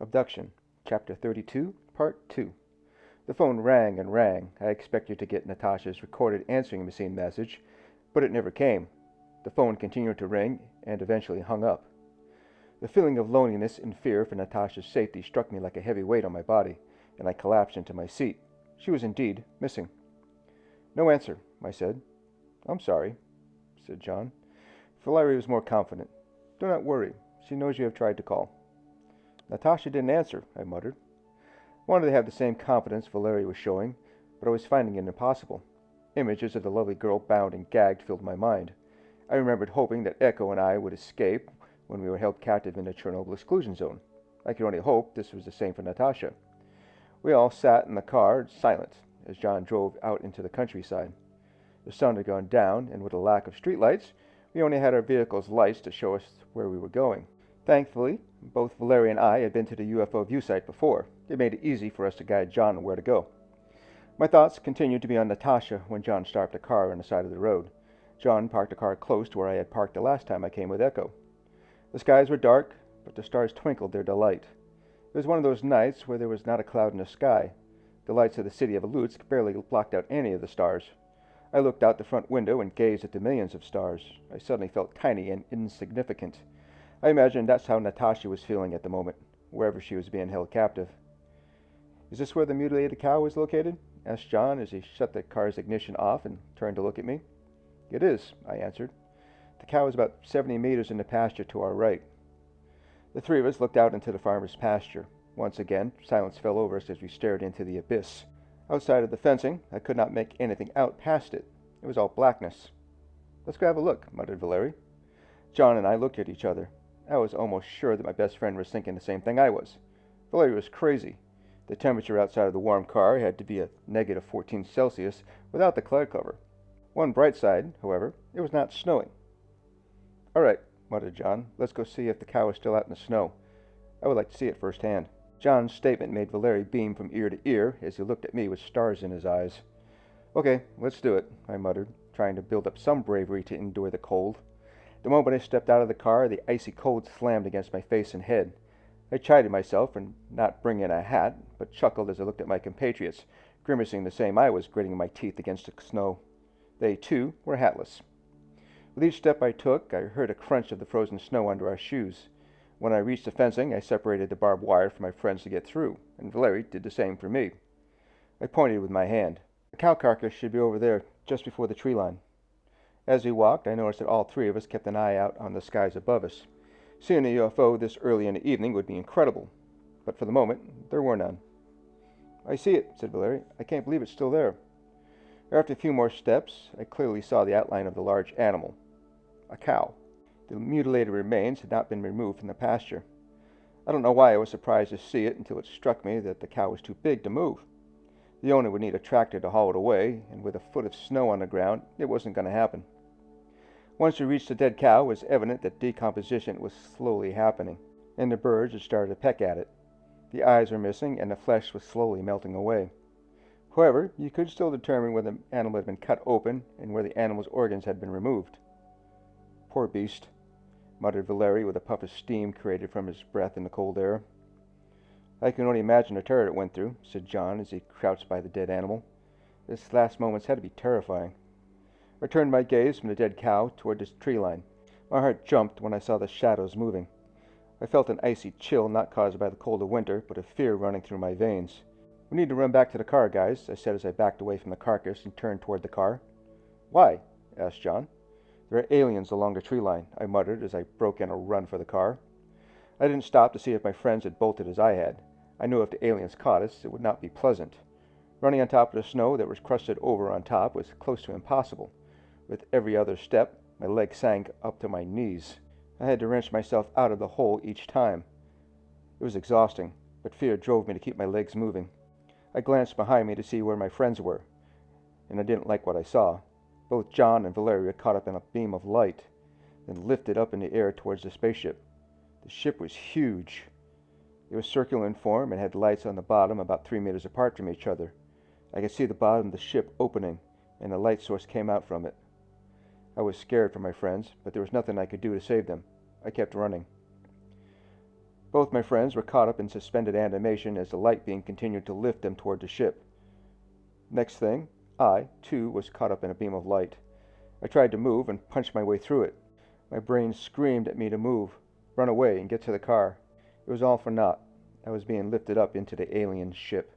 Abduction, Chapter 32, Part 2. The phone rang and rang. I expected to get Natasha's recorded answering machine message, but it never came. The phone continued to ring and eventually hung up. The feeling of loneliness and fear for Natasha's safety struck me like a heavy weight on my body, and I collapsed into my seat. She was indeed missing. "No answer," I said. "I'm sorry," said John. Valerie was more confident. "Do not worry. She knows you have tried to call." "Natasha didn't answer," I muttered. I wanted to have the same confidence Valerie was showing, but I was finding it impossible. Images of the lovely girl bound and gagged filled my mind. I remembered hoping that Echo and I would escape when we were held captive in the Chernobyl exclusion zone. I could only hope this was the same for Natasha. We all sat in the car, silent, as John drove out into the countryside. The sun had gone down, and with a lack of streetlights, we only had our vehicle's lights to show us where we were going. Thankfully, both Valerie and I had been to the UFO view site before. It made it easy for us to guide John on where to go. My thoughts continued to be on Natasha when John stopped the car on the side of the road. John parked the car close to where I had parked the last time I came with Echo. The skies were dark, but the stars twinkled their delight. It was one of those nights where there was not a cloud in the sky. The lights of the city of Lutsk barely blocked out any of the stars. I looked out the front window and gazed at the millions of stars. I suddenly felt tiny and insignificant. I imagined that's how Natasha was feeling at the moment, wherever she was being held captive. "Is this where the mutilated cow was located?" asked John as he shut the car's ignition off and turned to look at me. "It is," I answered. "The cow is about 70 meters in the pasture to our right." The three of us looked out into the farmer's pasture. Once again, silence fell over us as we stared into the abyss. Outside of the fencing, I could not make anything out past it. It was all blackness. "Let's go have a look," muttered Valerie. John and I looked at each other. I was almost sure that my best friend was thinking the same thing I was. Valerie was crazy. The temperature outside of the warm car had to be a negative 14 Celsius without the cloud cover. One bright side, however, it was not snowing. "All right," muttered John. "Let's go see if the cow is still out in the snow. I would like to see it firsthand." John's statement made Valerie beam from ear to ear as he looked at me with stars in his eyes. "Okay, let's do it," I muttered, trying to build up some bravery to endure the cold. The moment I stepped out of the car, the icy cold slammed against my face and head. I chided myself for not bringing a hat, but chuckled as I looked at my compatriots, grimacing the same I was, gritting my teeth against the snow. They, too, were hatless. With each step I took, I heard a crunch of the frozen snow under our shoes. When I reached the fencing, I separated the barbed wire for my friends to get through, and Valerie did the same for me. I pointed with my hand. "The cow carcass should be over there, just before the tree line." As we walked, I noticed that all three of us kept an eye out on the skies above us. Seeing a UFO this early in the evening would be incredible, but for the moment, there were none. "I see it," said Valerie. "I can't believe it's still there." After a few more steps, I clearly saw the outline of the large animal. A cow. The mutilated remains had not been removed from the pasture. I don't know why I was surprised to see it until it struck me that the cow was too big to move. The owner would need a tractor to haul it away, and with a foot of snow on the ground, it wasn't going to happen. Once we reached the dead cow, it was evident that decomposition was slowly happening, and the birds had started to peck at it. The eyes were missing, and the flesh was slowly melting away. However, you could still determine where the animal had been cut open and where the animal's organs had been removed. "Poor beast," muttered Valerie with a puff of steam created from his breath in the cold air. "I can only imagine the terror it went through," said John as he crouched by the dead animal. "This last moments had to be terrifying." I turned my gaze from the dead cow toward the tree line. My heart jumped when I saw the shadows moving. I felt an icy chill not caused by the cold of winter, but of fear running through my veins. "We need to run back to the car, guys," I said as I backed away from the carcass and turned toward the car. "Why?" asked John. "There are aliens along the tree line," I muttered as I broke in a run for the car. I didn't stop to see if my friends had bolted as I had. I knew if the aliens caught us, it would not be pleasant. Running on top of the snow that was crusted over on top was close to impossible. With every other step, my legs sank up to my knees. I had to wrench myself out of the hole each time. It was exhausting, but fear drove me to keep my legs moving. I glanced behind me to see where my friends were, and I didn't like what I saw. Both John and Valeria were caught up in a beam of light, then lifted up in the air towards the spaceship. The ship was huge. It was circular in form and had lights on the bottom about 3 meters apart from each other. I could see the bottom of the ship opening, and a light source came out from it. I was scared for my friends, but there was nothing I could do to save them. I kept running. Both my friends were caught up in suspended animation as the light beam continued to lift them toward the ship. Next thing, I, too, was caught up in a beam of light. I tried to move and punched my way through it. My brain screamed at me to move, run away, and get to the car. It was all for naught. I was being lifted up into the alien ship.